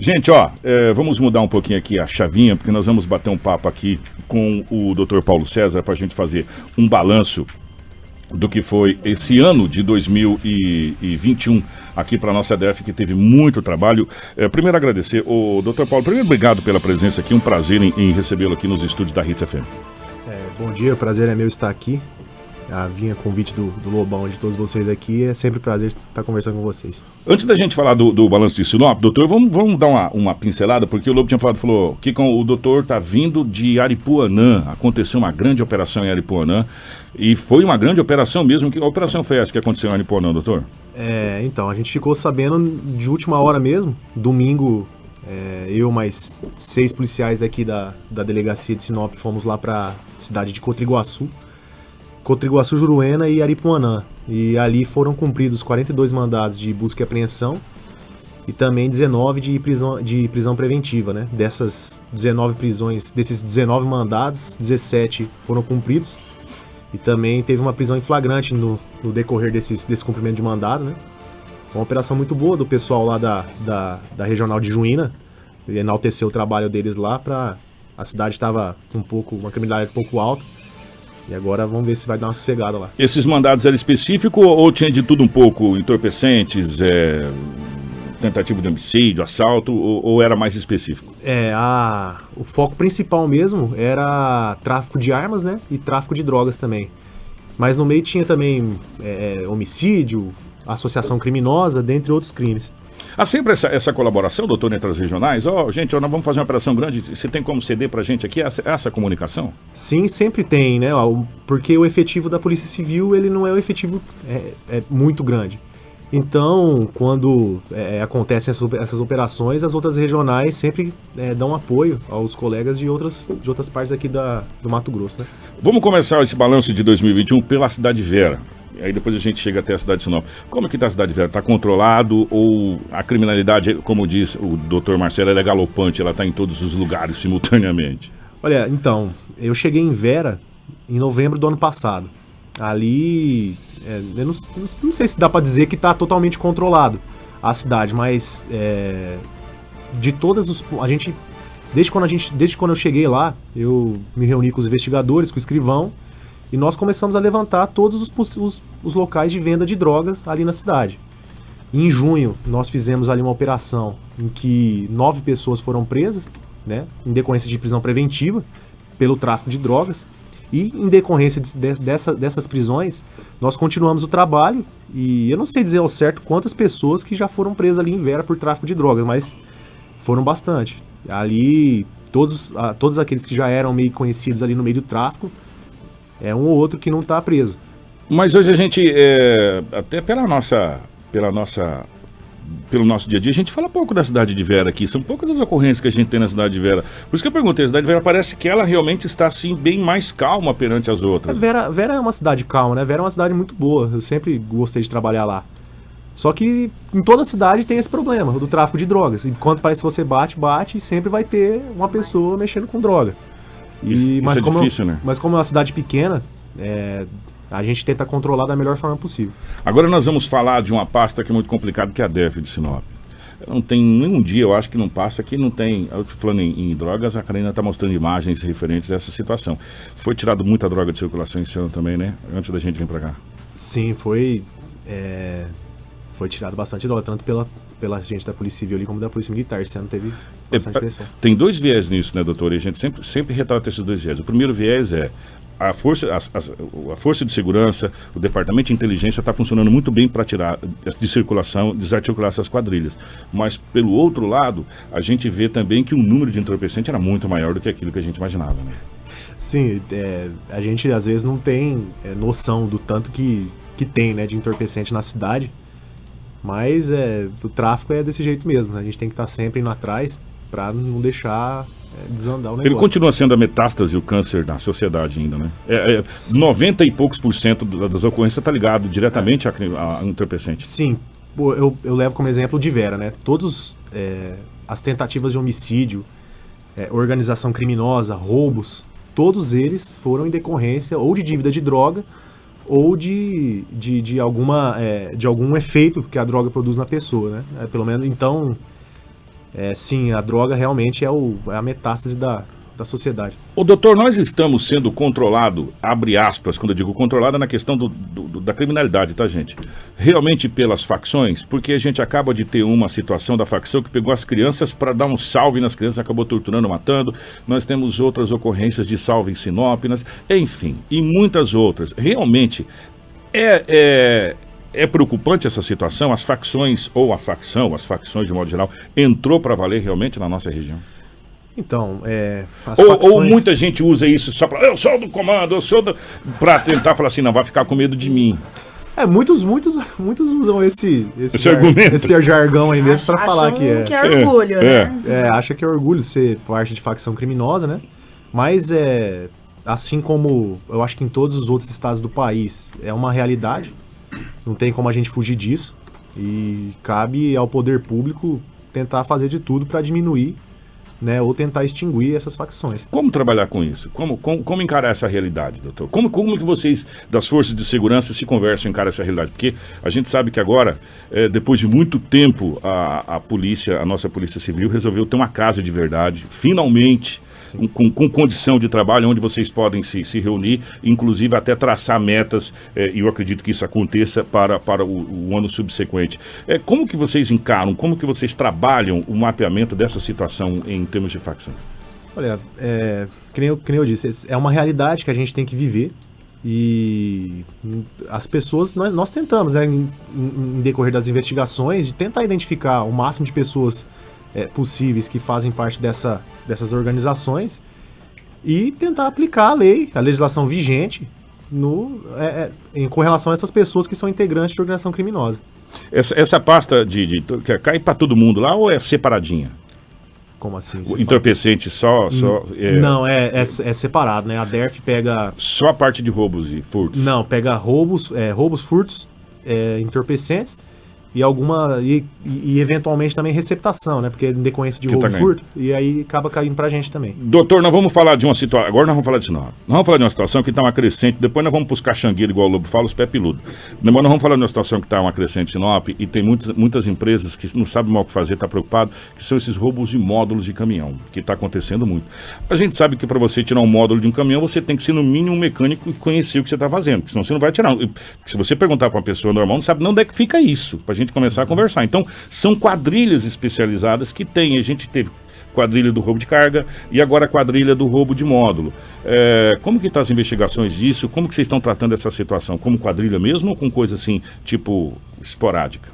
Gente, vamos mudar um pouquinho aqui a chavinha, porque nós vamos bater um papo aqui com o Dr. Paulo César para a gente fazer um balanço do que foi esse ano de 2021 aqui para a nossa DF, que teve muito trabalho. Primeiro agradecer o Dr. Paulo, primeiro obrigado pela presença aqui, um prazer em recebê-lo aqui nos estúdios da Hits FM. Bom dia, o prazer é meu estar aqui. Vinha convite do Lobão, de todos vocês aqui, é sempre um prazer estar conversando com vocês. Antes da gente falar do balanço de Sinop, doutor, vamos dar uma pincelada, porque o Lobo tinha falou que o doutor está vindo de Aripuanã, aconteceu uma grande operação em Aripuanã, e foi uma grande operação mesmo. Que operação foi essa que aconteceu em Aripuanã, doutor? Então, a gente ficou sabendo de última hora mesmo, domingo, eu mais 6 policiais aqui da delegacia de Sinop fomos lá para a cidade de Cotriguaçu, Juruena e Aripuanã. E ali foram cumpridos 42 mandados de busca e apreensão e também 19 de prisão preventiva, né? Dessas 19 prisões, desses 19 mandados, 17 foram cumpridos. E também teve uma prisão em flagrante no decorrer desse cumprimento de mandado, né? Foi uma operação muito boa do pessoal lá da regional de Juína. Ele enalteceu o trabalho deles lá. A cidade estava com uma criminalidade um pouco alta. E agora vamos ver se vai dar uma sossegada lá. Esses mandados eram específicos ou tinha de tudo um pouco? Entorpecentes, tentativa de homicídio, assalto, ou era mais específico? O foco principal mesmo era tráfico de armas, né? E tráfico de drogas também. Mas no meio tinha também homicídio, associação criminosa, dentre outros crimes. Há sempre essa colaboração, doutor, entre as regionais? Gente, nós vamos fazer uma operação grande, você tem como ceder pra gente aqui essa comunicação? Sim, sempre tem, né? Porque o efetivo da Polícia Civil, ele não é um efetivo muito grande. Então, quando acontecem essas operações, as outras regionais sempre dão apoio aos colegas de outras partes aqui do Mato Grosso, né? Vamos começar esse balanço de 2021 pela Cidade Vera. Aí depois a gente chega até a cidade de Sinop. Como é que está a Cidade Vera? Está controlado ou a criminalidade, como diz o doutor Marcelo, ela é galopante, ela está em todos os lugares simultaneamente? Olha, então, eu cheguei em Vera em novembro do ano passado. Ali, eu não sei se dá para dizer que está totalmente controlado a cidade, mas de todas desde quando eu cheguei lá, eu me reuni com os investigadores, com o escrivão, e nós começamos a levantar todos os locais de venda de drogas ali na cidade. Em junho, nós fizemos ali uma operação em que 9 pessoas foram presas, né, em decorrência de prisão preventiva, pelo tráfico de drogas. E em decorrência dessas prisões, nós continuamos o trabalho. E eu não sei dizer ao certo quantas pessoas que já foram presas ali em Vera por tráfico de drogas, mas foram bastante. Ali, todos aqueles que já eram meio conhecidos ali no meio do tráfico, um ou outro que não está preso. Mas hoje a gente, até pelo nosso dia a dia, a gente fala pouco da cidade de Vera aqui. São poucas as ocorrências que a gente tem na cidade de Vera. Por isso que eu perguntei, a cidade de Vera parece que ela realmente está assim, bem mais calma perante as outras. Vera é uma cidade calma, né? Vera é uma cidade muito boa. Eu sempre gostei de trabalhar lá. Só que em toda cidade tem esse problema, do tráfico de drogas. Enquanto parece que você bate, e sempre vai ter uma pessoa mexendo com droga. Isso é difícil, né? Mas como é uma cidade pequena, a gente tenta controlar da melhor forma possível. Agora nós vamos falar de uma pasta que é muito complicada, que é a DF de Sinop. Não tem nenhum dia, eu acho que não passa, que não tem... Falando em drogas, a Karina está mostrando imagens referentes a essa situação. Foi tirado muita droga de circulação esse ano também, né? Antes da gente vir para cá. Sim, foi tirado bastante droga, tanto pela gente da Polícia Civil ali como da Polícia Militar. Esse ano teve bastante pressão. Tem 2 viés nisso, né, doutor? E a gente sempre retrata esses 2 viés. O primeiro viés é a força de segurança, o departamento de inteligência está funcionando muito bem para tirar de circulação, desarticular essas quadrilhas. Mas, pelo outro lado, a gente vê também que o número de entorpecentes era muito maior do que aquilo que a gente imaginava, né? Sim, a gente às vezes não tem noção do tanto que tem, né, de entorpecente na cidade. Mas o tráfico é desse jeito mesmo, né? A gente tem que estar sempre indo atrás para não deixar desandar o negócio. Ele continua sendo a metástase e o câncer da sociedade ainda, né? 90 e poucos % das ocorrências está ligado diretamente a entorpecente. Sim, eu levo como exemplo de Vera, né? Todas as tentativas de homicídio, organização criminosa, roubos, todos eles foram em decorrência ou de dívida de droga ou de algum efeito que a droga produz na pessoa, né? Pelo menos, então, sim, a droga realmente é a metástase da sociedade. Ô doutor, nós estamos sendo controlado, abre aspas, quando eu digo controlado, é na questão da criminalidade, tá, gente? Realmente pelas facções, porque a gente acaba de ter uma situação da facção que pegou as crianças para dar um salve nas crianças, acabou torturando, matando. Nós temos outras ocorrências de salve em Sinop, enfim, e muitas outras. Realmente, é preocupante essa situação? As facções, ou as facções de modo geral, entrou para valer realmente na nossa região? Então, ou muita gente usa isso só para eu sou do comando, para tentar falar assim, não, vai ficar com medo de mim. Muitos usam esse argumento, esse jargão aí mesmo para falar que é orgulho, né? Acha que é orgulho ser parte de facção criminosa, né? Mas assim como eu acho que em todos os outros estados do país é uma realidade, não tem como a gente fugir disso e cabe ao poder público tentar fazer de tudo para diminuir, né, ou tentar extinguir essas facções. Como trabalhar com isso? Como encarar essa realidade, doutor? Como que vocês, das forças de segurança, se conversam e encaram essa realidade? Porque a gente sabe que agora, depois de muito tempo, a polícia, a nossa Polícia Civil, resolveu ter uma casa de verdade, finalmente, com condição de trabalho, onde vocês podem se reunir, inclusive até traçar metas, e eu acredito que isso aconteça para o ano subsequente. Como que vocês encaram, como que vocês trabalham o mapeamento dessa situação em termos de facção? Olha, que nem eu disse, é uma realidade que a gente tem que viver e as pessoas, nós tentamos, né, em decorrer das investigações, de tentar identificar o máximo de pessoas possíveis que fazem parte dessas organizações e tentar aplicar a legislação vigente com relação a essas pessoas que são integrantes de organização criminosa. Essa pasta cai para todo mundo lá ou é separadinha? Como assim? O entorpecente só Não, é separado, né? A DERF pega... Só a parte de roubos e furtos? Não, pega roubos, furtos, entorpecentes e eventualmente também receptação, né? Porque é em decorrência de roubo e furto, e aí acaba caindo pra gente também. Doutor, nós vamos falar de uma situação, agora nós vamos falar disso não. Nós vamos falar de uma situação que está uma crescente, depois nós vamos pros caxangueiros, igual o Lobo fala, os pé peludo. Depois nós vamos falar de uma situação que está uma crescente em Sinop, e tem muitas empresas que não sabem mal o que fazer, tá preocupado, que são esses roubos de módulos de caminhão, que está acontecendo muito. A gente sabe que para você tirar um módulo de um caminhão, você tem que ser no mínimo um mecânico e conhecer o que você está fazendo, porque senão você não vai tirar. Se você perguntar para uma pessoa normal, não sabe onde é que fica isso, pra gente começar a conversar. Então, são quadrilhas especializadas que tem. A gente teve quadrilha do roubo de carga e agora a quadrilha do roubo de módulo. Como que estão as investigações disso? Como que vocês estão tratando essa situação? Como quadrilha mesmo ou com coisa assim, tipo, esporádica?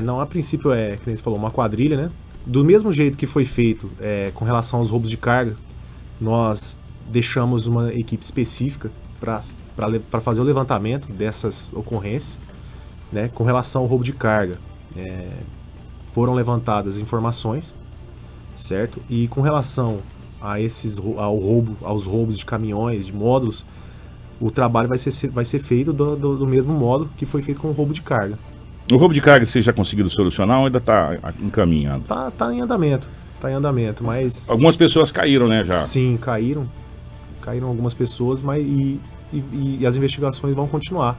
Não, a princípio como você falou, uma quadrilha, né? Do mesmo jeito que foi feito com relação aos roubos de carga, nós deixamos uma equipe específica para fazer o levantamento dessas ocorrências, né? Com relação ao roubo de carga. Foram levantadas informações, certo? E com relação aos roubos de caminhões, de módulos, o trabalho vai ser feito do mesmo modo que foi feito com o roubo de carga. O roubo de carga vocês já conseguiram solucionar ou ainda está encaminhado? Tá em andamento. Mas... Algumas pessoas caíram, né, já? Sim, caíram algumas pessoas, mas e as investigações vão continuar.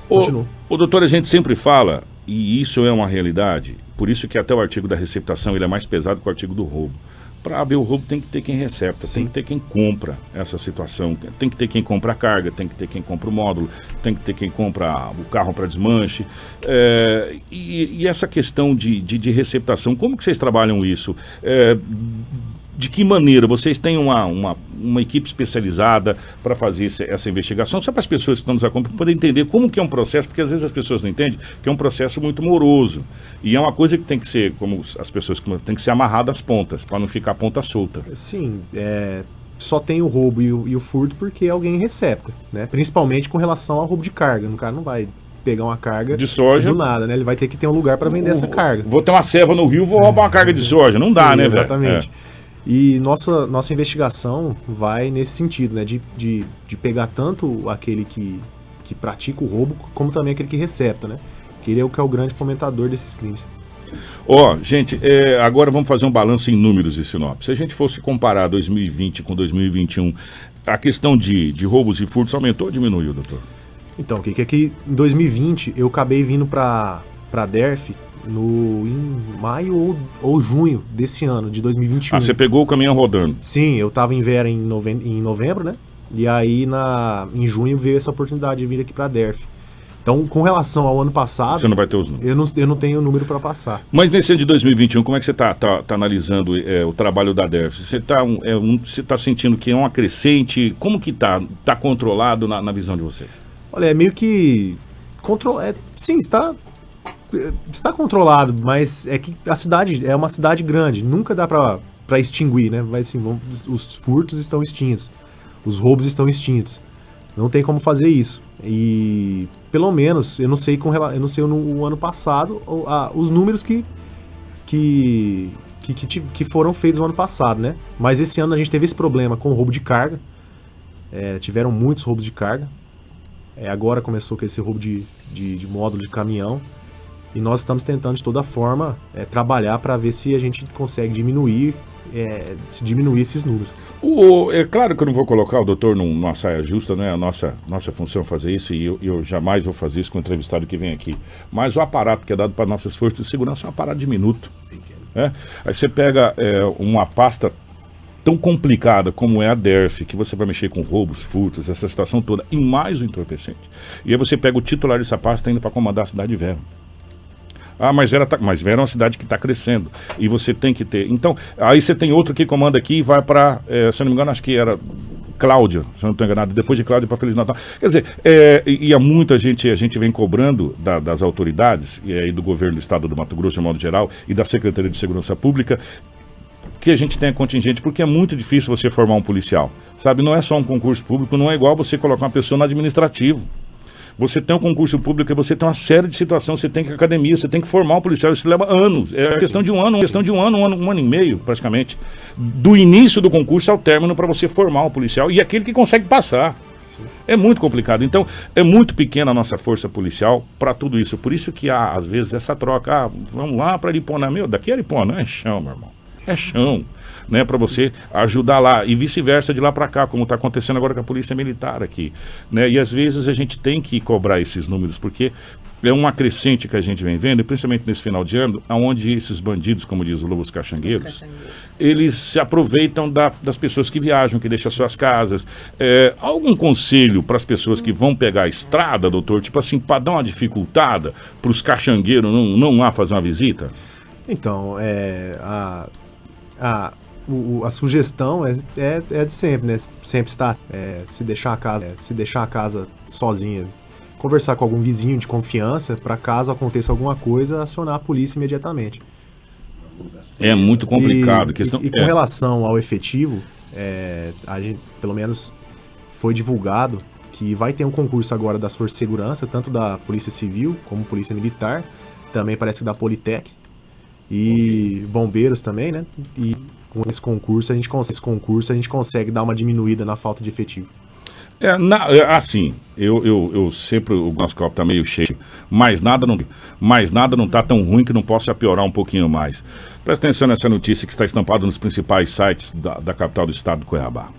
O doutor, a gente sempre fala, e isso é uma realidade, por isso que até o artigo da receptação ele é mais pesado que o artigo do roubo. Para haver o roubo tem que ter quem recepta, tem que ter quem compra essa situação, tem que ter quem compra a carga, tem que ter quem compra o módulo, tem que ter quem compra o carro para desmanche. E essa questão de receptação, como que vocês trabalham isso? De que maneira? Vocês têm uma equipe especializada para fazer essa investigação? Só para as pessoas que estão nos acompanhando poderem entender como que é um processo, porque às vezes as pessoas não entendem que é um processo muito moroso. E é uma coisa que tem que ser, como as pessoas tem que ser amarrada às pontas, para não ficar a ponta solta. Sim, só tem o roubo e o furto porque alguém recepta, né? Principalmente com relação ao roubo de carga. O cara não vai pegar uma carga de soja do nada, né? Ele vai ter que ter um lugar para vender essa carga. Vou ter uma ceva no rio, vou roubar uma carga de soja. Não dá, né, velho? Exatamente. E nossa investigação vai nesse sentido, né? De pegar tanto aquele que pratica o roubo, como também aquele que recepta, né? Que ele é o grande fomentador desses crimes. Gente, agora vamos fazer um balanço em números de Sinop. Se a gente fosse comparar 2020 com 2021, a questão de roubos e furtos aumentou ou diminuiu, doutor? Então, o que é que em 2020 eu acabei vindo para a DERF em maio ou junho desse ano, de 2021. Ah, você pegou o caminhão rodando. Sim, eu tava em Vera em novembro, né? E aí em junho veio essa oportunidade de vir aqui pra DERF. Então, com relação ao ano passado... Você não vai ter os números. Eu não tenho número para passar. Mas nesse ano de 2021, como é que você está analisando o trabalho da DERF? Você está sentindo que é uma crescente? Como que está? Está controlado na visão de vocês? Olha, é meio que... sim, está controlado, mas é que a cidade é uma cidade grande. Nunca dá para extinguir, né? Os furtos estão extintos. Os roubos estão extintos. Não tem como fazer isso. E pelo menos, eu não sei no ano passado os números que foram feitos no ano passado, né? Mas esse ano a gente teve esse problema com o roubo de carga. Tiveram muitos roubos de carga. Agora começou com esse roubo de módulo de caminhão. E nós estamos tentando de toda forma trabalhar para ver se a gente consegue diminuir esses números. É claro que eu não vou colocar o doutor numa saia justa, né? A nossa função é fazer isso, e eu jamais vou fazer isso com o entrevistado que vem aqui. Mas o aparato que é dado para nossas forças de segurança é um aparato diminuto. Aí você pega uma pasta tão complicada como é a DERF, que você vai mexer com roubos, furtos, essa situação toda, e mais o entorpecente. E aí você pega o titular dessa pasta indo para comandar a cidade de Vera. Ah, mas Vera é uma cidade que está crescendo. E você tem que ter. Então, aí você tem outro que comanda aqui e vai para, se eu não me engano, acho que era Cláudia, se eu não estou enganado, depois de Cláudia para Feliz Natal. Quer dizer, e há muita gente, a gente vem cobrando das autoridades, e aí do governo do estado do Mato Grosso, de modo geral, e da Secretaria de Segurança Pública, que a gente tenha contingente, porque é muito difícil você formar um policial. Sabe, não é só um concurso público, não é igual você colocar uma pessoa no administrativo. Você tem um concurso público e você tem uma série de situações, você tem que academia, você tem que formar um policial, isso leva anos. É questão de um ano, um ano e meio, praticamente. Do início do concurso ao término para você formar um policial e aquele que consegue passar. Sim. É muito complicado. Então, é muito pequena a nossa força policial para tudo isso. Por isso que há, às vezes, essa troca. Vamos lá para Aripuanã. Daqui a Aripuanã é chão, meu irmão. É chão. Né, para você ajudar lá, e vice-versa de lá para cá, como está acontecendo agora com a Polícia Militar aqui, né? E às vezes a gente tem que cobrar esses números, porque é uma crescente que a gente vem vendo, e principalmente nesse final de ano, onde esses bandidos, como diz o Lobo, os caxangueiros, eles se aproveitam das pessoas que viajam, que deixam suas casas. Algum conselho para as pessoas que vão pegar a estrada, doutor, tipo assim, para dar uma dificultada para os caxangueiros não lá fazer uma visita? Então, a sugestão é de sempre, né? Sempre estar, se deixar a casa sozinha, conversar com algum vizinho de confiança, para caso aconteça alguma coisa, acionar a polícia imediatamente. É muito complicado. E com relação ao efetivo, a gente, pelo menos, foi divulgado que vai ter um concurso agora das Forças de Segurança, tanto da Polícia Civil como Polícia Militar, também parece que da Politec, e bombeiros também, né? E com esse concurso a gente consegue dar uma diminuída na falta de efetivo. Assim, eu sempre, o nosso copo tá meio cheio, mas nada não tá tão ruim que não possa piorar um pouquinho mais. Presta atenção nessa notícia que está estampada nos principais sites da capital do estado do Cuiabá.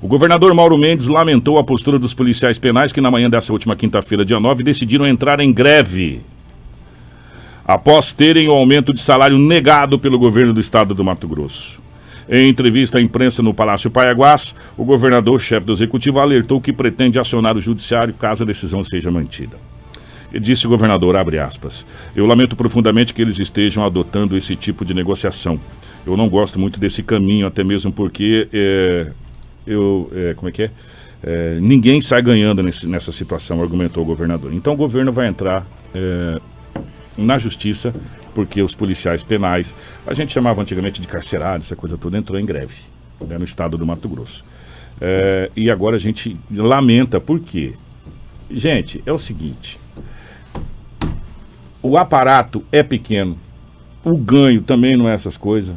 O governador Mauro Mendes lamentou a postura dos policiais penais que na manhã dessa última quinta-feira, dia 9, decidiram entrar em greve após terem o aumento de salário negado pelo governo do estado do Mato Grosso. Em entrevista à imprensa no Palácio Paiaguás, o governador, chefe do executivo, alertou que pretende acionar o judiciário caso a decisão seja mantida. Ele disse o governador, abre aspas, eu lamento profundamente que eles estejam adotando esse tipo de negociação. Eu não gosto muito desse caminho, até mesmo porque ninguém sai ganhando nessa situação, argumentou o governador. Então o governo vai entrar na justiça, porque os policiais penais, a gente chamava antigamente de carcerário, essa coisa toda, entrou em greve, né, no estado do Mato Grosso. E agora a gente lamenta, por quê? Gente, é o seguinte, o aparato é pequeno, o ganho também não é essas coisas,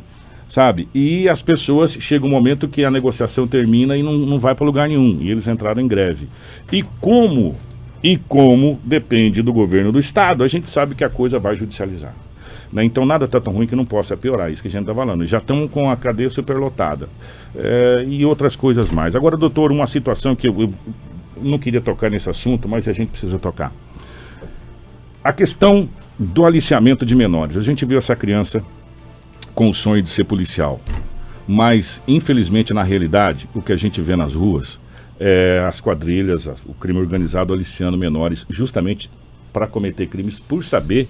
sabe? E as pessoas, chega um momento que a negociação termina e não vai para lugar nenhum, e eles entraram em greve. E como depende do governo do estado, a gente sabe que a coisa vai judicializar. Né? Então nada está tão ruim que não possa piorar, isso que a gente está falando. Já estamos com a cadeia superlotada. E outras coisas mais. Agora, doutor, uma situação que eu não queria tocar nesse assunto, mas a gente precisa tocar. A questão do aliciamento de menores. A gente viu essa criança com o sonho de ser policial, mas infelizmente na realidade o que a gente vê nas ruas é as quadrilhas, o crime organizado aliciando menores justamente para cometer crimes por saber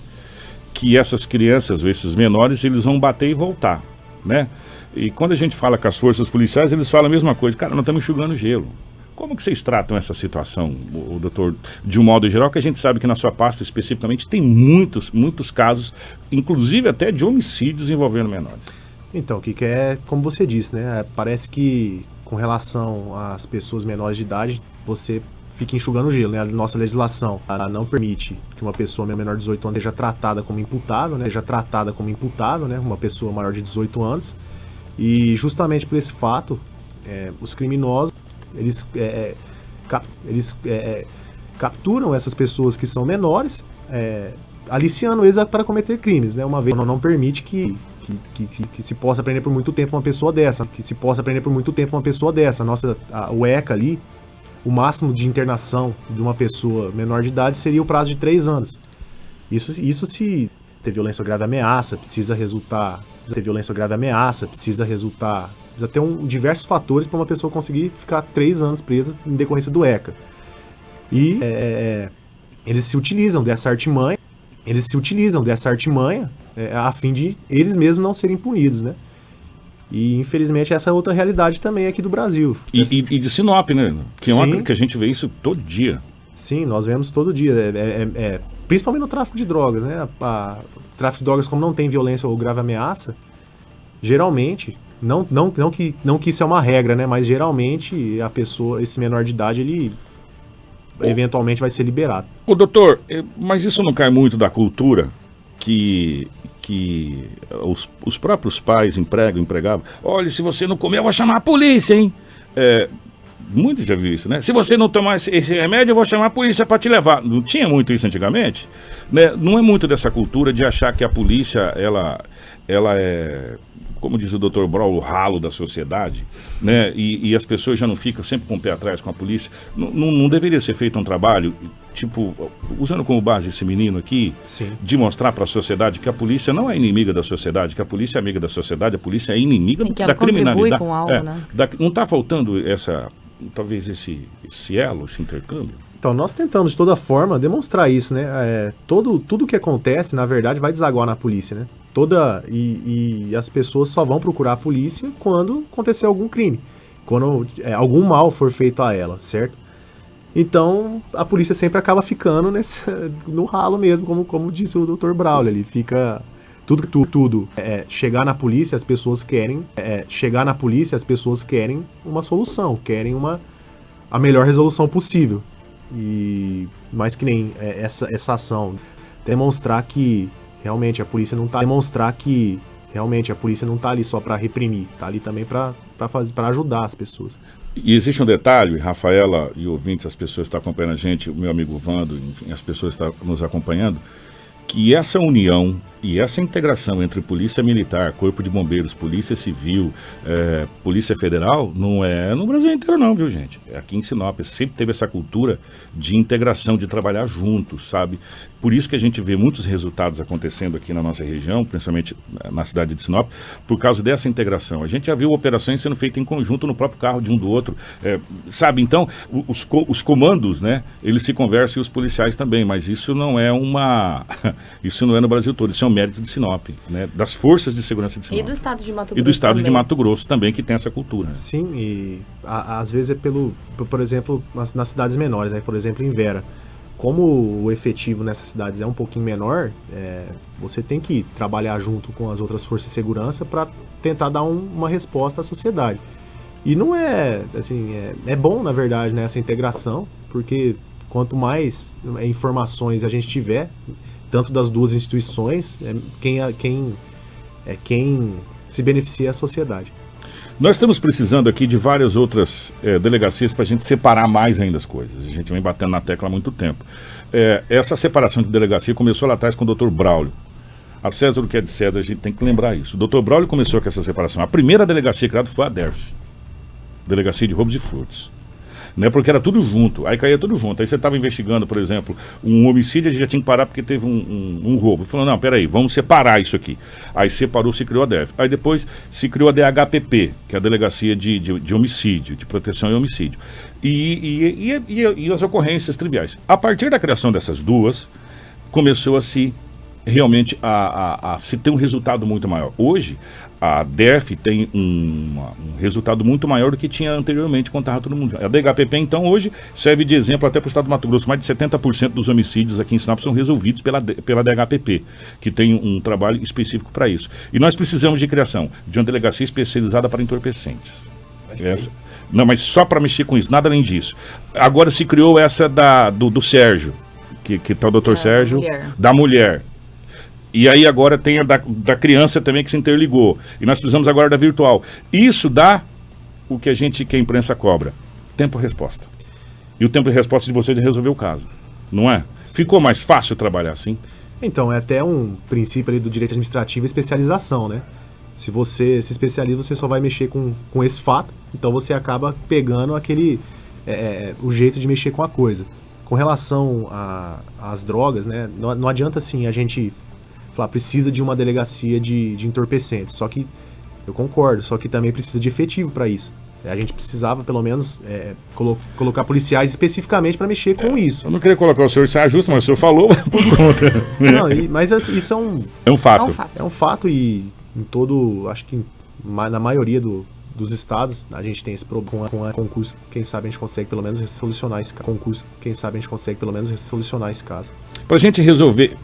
que essas crianças ou esses menores eles vão bater e voltar, né? E quando a gente fala com as forças policiais, eles falam a mesma coisa. Cara, nós estamos enxugando gelo. Como que vocês tratam essa situação, o doutor, de um modo geral, que a gente sabe que na sua pasta especificamente tem muitos casos, inclusive até de homicídios envolvendo menores? Então, o que é, como você disse, né? Parece que com relação às pessoas menores de idade, você fica enxugando gelo, né? A nossa legislação ela não permite que uma pessoa menor de 18 anos seja tratada como imputável, né? Uma pessoa maior de 18 anos. E justamente por esse fato, os criminosos, eles capturam essas pessoas que são menores, aliciando eles para cometer crimes, né? Uma vez não permite que se possa prender por muito tempo uma pessoa dessa, o ECA ali, o máximo de internação de uma pessoa menor de idade seria o prazo de 3 anos. Isso se ter violência ou grave ameaça, precisa ter diversos fatores para uma pessoa conseguir ficar 3 anos presa em decorrência do ECA. E eles se utilizam dessa artimanha, a fim de eles mesmos não serem punidos, né? E infelizmente essa é outra realidade também aqui do Brasil. E de Sinop, né? Que a gente vê isso todo dia. Sim, nós vemos todo dia. Principalmente no tráfico de drogas, né? O tráfico de drogas, como não tem violência ou grave ameaça, geralmente, não que isso é uma regra, né? Mas geralmente a pessoa, esse menor de idade, ele eventualmente vai ser liberado. Ô doutor, mas isso não cai muito da cultura que os próprios pais empregavam? Olha, se você não comer, eu vou chamar a polícia, hein? Muitos já viram isso, né? Se você não tomar esse remédio, eu vou chamar a polícia para te levar. Não tinha muito isso antigamente, né? Não é muito dessa cultura de achar que a polícia, ela é, como diz o Dr. Braulio, o ralo da sociedade, né? E as pessoas já não ficam sempre com o pé atrás com a polícia. Não deveria ser feito um trabalho, tipo, usando como base esse menino aqui, sim, de mostrar para a sociedade que a polícia não é inimiga da sociedade, que a polícia é amiga da sociedade, a polícia é inimiga da criminalidade. Com algo, né? Não está faltando talvez esse elo, esse intercâmbio? Então, nós tentamos de toda forma demonstrar isso, né? Tudo que acontece, na verdade, vai desaguar na polícia, né? E as pessoas só vão procurar a polícia quando acontecer algum crime, quando algum mal for feito a ela, certo? Então, a polícia sempre acaba ficando no ralo mesmo, como disse o Dr. Braulio, ele fica... Tudo. Chegar na polícia, as pessoas querem uma solução, querem a melhor resolução possível. Mas que nem essa ação, demonstrar que realmente a polícia não está ali só para reprimir, está ali também para ajudar as pessoas. E existe um detalhe, Rafaela e ouvintes, as pessoas que estão acompanhando a gente, o meu amigo Vando, enfim, as pessoas que estão nos acompanhando, que essa união e essa integração entre Polícia Militar, Corpo de Bombeiros, Polícia Civil, Polícia Federal, não é no Brasil inteiro não, viu, gente? Aqui em Sinop sempre teve essa cultura de integração, de trabalhar juntos, sabe? Por isso que a gente vê muitos resultados acontecendo aqui na nossa região, principalmente na cidade de Sinop, por causa dessa integração. A gente já viu operações sendo feitas em conjunto no próprio carro de um do outro, sabe? Então, os comandos, né, eles se conversam e os policiais também, mas isso não é isso não é no Brasil todo, isso é um mérito de Sinop, né, das forças de segurança de Sinop. E do estado de Mato Grosso. E do estado também. de Mato Grosso também, que tem essa cultura. Sim, e às vezes por exemplo, nas cidades menores, né? Por exemplo, em Vera. Como o efetivo nessas cidades é um pouquinho menor, você tem que trabalhar junto com as outras forças de segurança para tentar dar uma resposta à sociedade. E não é, assim, é bom, na verdade, né, essa integração, porque quanto mais informações a gente tiver, tanto das duas instituições, quem se beneficia é a sociedade. Nós estamos precisando aqui de várias outras delegacias para a gente separar mais ainda as coisas. A gente vem batendo na tecla há muito tempo. Essa separação de delegacia começou lá atrás com o Dr. Braulio. A César o que é de César, a gente tem que lembrar isso. O Dr. Braulio começou com essa separação. A primeira delegacia criada foi a DERF, Delegacia de Roubos e Furtos. né? Porque era tudo junto, aí caía tudo junto. Aí você estava investigando, por exemplo, um homicídio, a gente já tinha que parar porque teve um roubo. Falou, não, peraí, vamos separar isso aqui. Aí separou, se criou a DEF. Aí depois se criou a DHPP, que é a Delegacia de Homicídio, de Proteção e Homicídio. E as ocorrências triviais. A partir da criação dessas duas, começou a se realmente a se ter um resultado muito maior. Hoje, a DEF tem um resultado muito maior do que tinha anteriormente quando estava todo mundo. A DHPP, então, hoje serve de exemplo até para o estado do Mato Grosso. Mais de 70% dos homicídios aqui em Sinop são resolvidos pela DHPP, que tem um trabalho específico para isso. E nós precisamos de criação de uma delegacia especializada para entorpecentes. Não, mas só para mexer com isso, nada além disso. Agora se criou essa do Sérgio, que tá o doutor Sérgio, da mulher. E aí agora tem a da criança também que se interligou. E nós precisamos agora da virtual. Isso dá o que a imprensa cobra. Tempo-resposta. E o tempo de resposta de vocês é resolver o caso. Não é? Ficou mais fácil trabalhar assim? Então, é até um princípio ali do direito administrativo, especialização, né? Se você se especializa, você só vai mexer com esse fato. Então você acaba pegando o jeito de mexer com a coisa. Com relação às drogas, né? Não adianta assim a gente falar, precisa de uma delegacia de entorpecentes. Só que, eu concordo, só que também precisa de efetivo para isso. A gente precisava, pelo menos, colocar policiais especificamente para mexer com isso. Eu não queria colocar o senhor, isso é justo, mas o senhor falou por conta. Não, mas isso é um... É um fato. É um fato e em todo, acho que na maioria dos estados, a gente tem esse problema com a concurso. Quem sabe a gente consegue pelo menos solucionar esse caso. Pra gente resolver...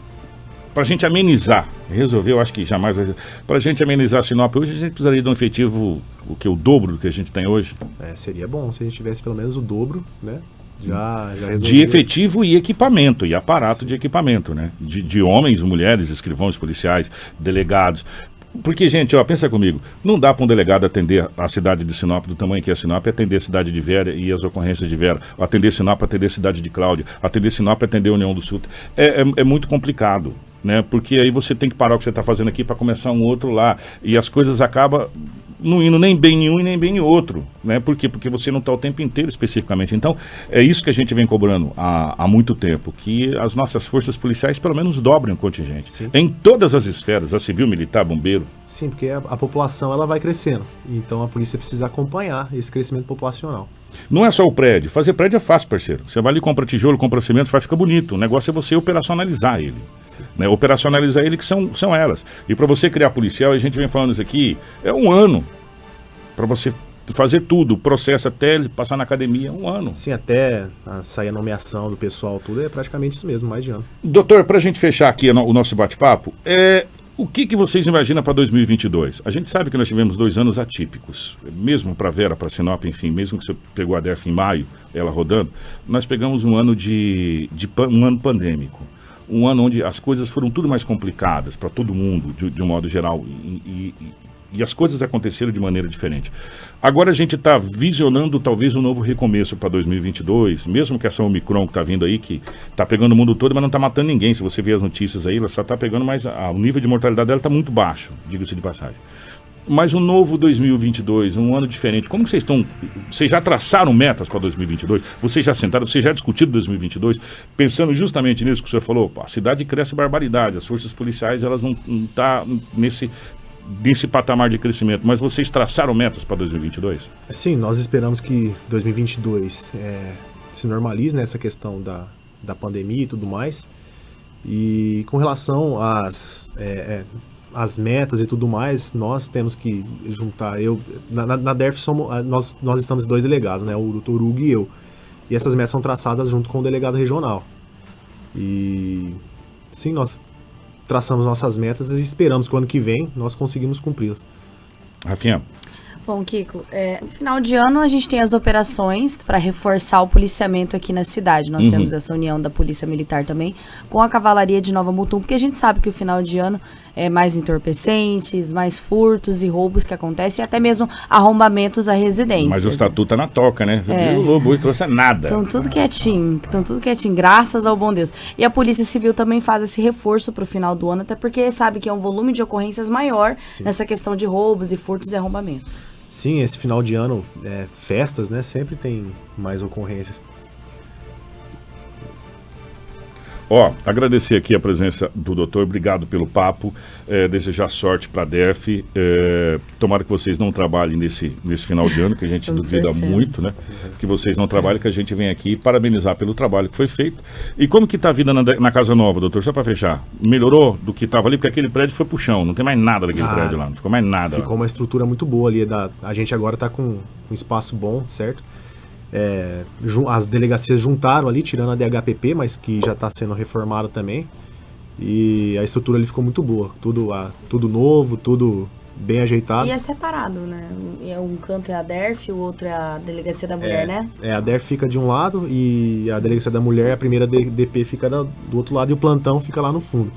Para a gente amenizar, resolver, eu acho que jamais vai. Para a gente amenizar a Sinop hoje, a gente precisaria de um efetivo, o dobro do que a gente tem hoje. Seria bom se a gente tivesse pelo menos o dobro, né? Já resolveria. De efetivo e equipamento, e aparato Sim. de equipamento, né? De homens, mulheres, escrivãos, policiais, delegados. Porque, gente, pensa comigo, não dá para um delegado atender a cidade de Sinop, do tamanho que é Sinop, atender a cidade de Vera e as ocorrências de Vera, atender Sinop, atender a cidade de Cláudia, atender Sinop, atender a União do Sul. É muito complicado, né? Porque aí você tem que parar o que você está fazendo aqui para começar um outro lá, e as coisas acabam não indo nem bem em um e nem bem em outro, né? Por quê? Porque você não está o tempo inteiro especificamente. Então, é isso que a gente vem cobrando há muito tempo, que as nossas forças policiais pelo menos dobrem o contingente. Sim. Em todas as esferas, a civil, militar, bombeiro. Sim, porque a população ela vai crescendo, então a polícia precisa acompanhar esse crescimento populacional. Não é só o prédio, fazer prédio é fácil, parceiro. Você vai ali, compra tijolo, compra cimento, vai ficar bonito. O negócio é você operacionalizar ele, né? Operacionalizar ele, que são elas. E para você criar policial, a gente vem falando isso aqui, é 1 ano. Para você fazer tudo, o processo até ele passar na academia, 1 ano. Sim, até sair a nomeação do pessoal, tudo é praticamente isso mesmo, mais de ano. Doutor, para a gente fechar aqui o nosso bate-papo, o que vocês imaginam para 2022? A gente sabe que nós tivemos 2 anos atípicos, mesmo para Vera, para Sinop, enfim, mesmo que você pegou a DEF em maio, ela rodando, nós pegamos um ano um ano pandêmico, um ano onde as coisas foram tudo mais complicadas para todo mundo, de um modo geral, e as coisas aconteceram de maneira diferente. Agora a gente está visionando talvez um novo recomeço para 2022, mesmo que essa Omicron que está vindo aí, que está pegando o mundo todo, mas não está matando ninguém. Se você ver as notícias aí, ela só está pegando mais... O nível de mortalidade dela está muito baixo, diga-se de passagem. Mas um novo 2022, um ano diferente, como que vocês estão... Vocês já traçaram metas para 2022? Vocês já sentaram, vocês já discutiram 2022? Pensando justamente nisso que o senhor falou, a cidade cresce barbaridade, as forças policiais, elas não estão nesse patamar de crescimento, mas vocês traçaram metas para 2022? Sim, nós esperamos que 2022 se normalize nessa questão da pandemia e tudo mais. E com relação às metas e tudo mais, nós temos que juntar. Na DERF nós estamos 2 delegados, né? O doutor Hugo e eu. E essas metas são traçadas junto com o delegado regional. E sim, nós traçamos nossas metas e esperamos que o ano que vem nós conseguimos cumpri-las. Rafinha. Bom, Kiko, no final de ano a gente tem as operações para reforçar o policiamento aqui na cidade. Nós temos essa união da Polícia Militar também com a Cavalaria de Nova Mutum, porque a gente sabe que o final de ano é mais entorpecentes, mais furtos e roubos que acontecem e até mesmo arrombamentos a residências. Mas o estatuto tá na toca, né? Você viu, o Lobo hoje trouxe nada. Estão tudo quietinho, graças ao bom Deus. E a Polícia Civil também faz esse reforço para o final do ano, até porque sabe que é um volume de ocorrências maior nessa questão de roubos e furtos e arrombamentos. Sim, esse final de ano, festas, né? Sempre tem mais ocorrências. Ó, agradecer aqui a presença do doutor, obrigado pelo papo, desejar sorte para a DERF, tomara que vocês não trabalhem nesse final de ano, que a gente Estamos duvida torcendo. muito, né? Que vocês não trabalhem, que a gente vem aqui parabenizar pelo trabalho que foi feito. E como que tá a vida na Casa Nova, doutor? Só para fechar, melhorou do que estava ali? Porque aquele prédio foi pro chão, não tem mais nada daquele prédio lá, não ficou mais nada. Ficou uma estrutura muito boa ali. A gente agora tá com um espaço bom, certo? As delegacias juntaram ali, tirando a DHPP, mas que já está sendo reformada também. E a estrutura ali ficou muito boa. Tudo novo, tudo bem ajeitado. E é separado, né? Um canto é a DERF, o outro é a Delegacia da Mulher, né? A DERF fica de um lado e a Delegacia da Mulher, a primeira DP, fica do outro lado e o plantão fica lá no fundo.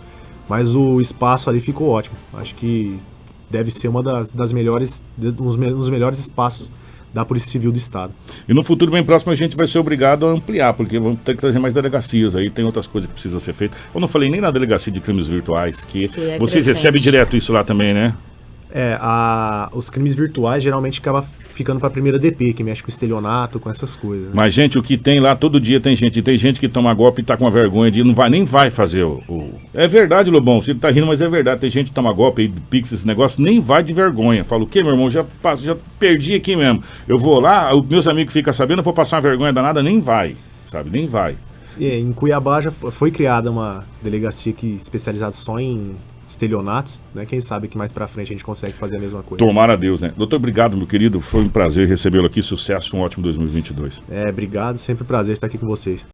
Mas o espaço ali ficou ótimo. Acho que deve ser uma das melhores, um dos melhores espaços da Polícia Civil do Estado. E no futuro bem próximo a gente vai ser obrigado a ampliar, porque vamos ter que trazer mais delegacias aí, tem outras coisas que precisam ser feitas. Eu não falei nem na delegacia de crimes virtuais, que é vocês crescente. recebem direto isso lá também, né? Os crimes virtuais geralmente acaba ficando para a primeira DP, que mexe com estelionato, com essas coisas. Né? Mas, gente, o que tem lá todo dia tem gente que toma golpe e tá com uma vergonha de nem vai fazer o... É verdade, Lobão, você tá rindo, mas é verdade, tem gente que toma golpe aí, Pix, esse negócio, nem vai de vergonha. Fala, o quê, meu irmão? Já perdi aqui mesmo. Eu vou lá, meus amigos ficam sabendo, eu vou passar uma vergonha danada, nem vai, sabe? Nem vai. Em Cuiabá já foi criada uma delegacia especializada só em estelionatos, né? Quem sabe que mais pra frente a gente consegue fazer a mesma coisa. Tomara a Deus, né? Doutor, obrigado, meu querido. Foi um prazer recebê-lo aqui. Sucesso, um ótimo 2022. Obrigado. Sempre um prazer estar aqui com vocês.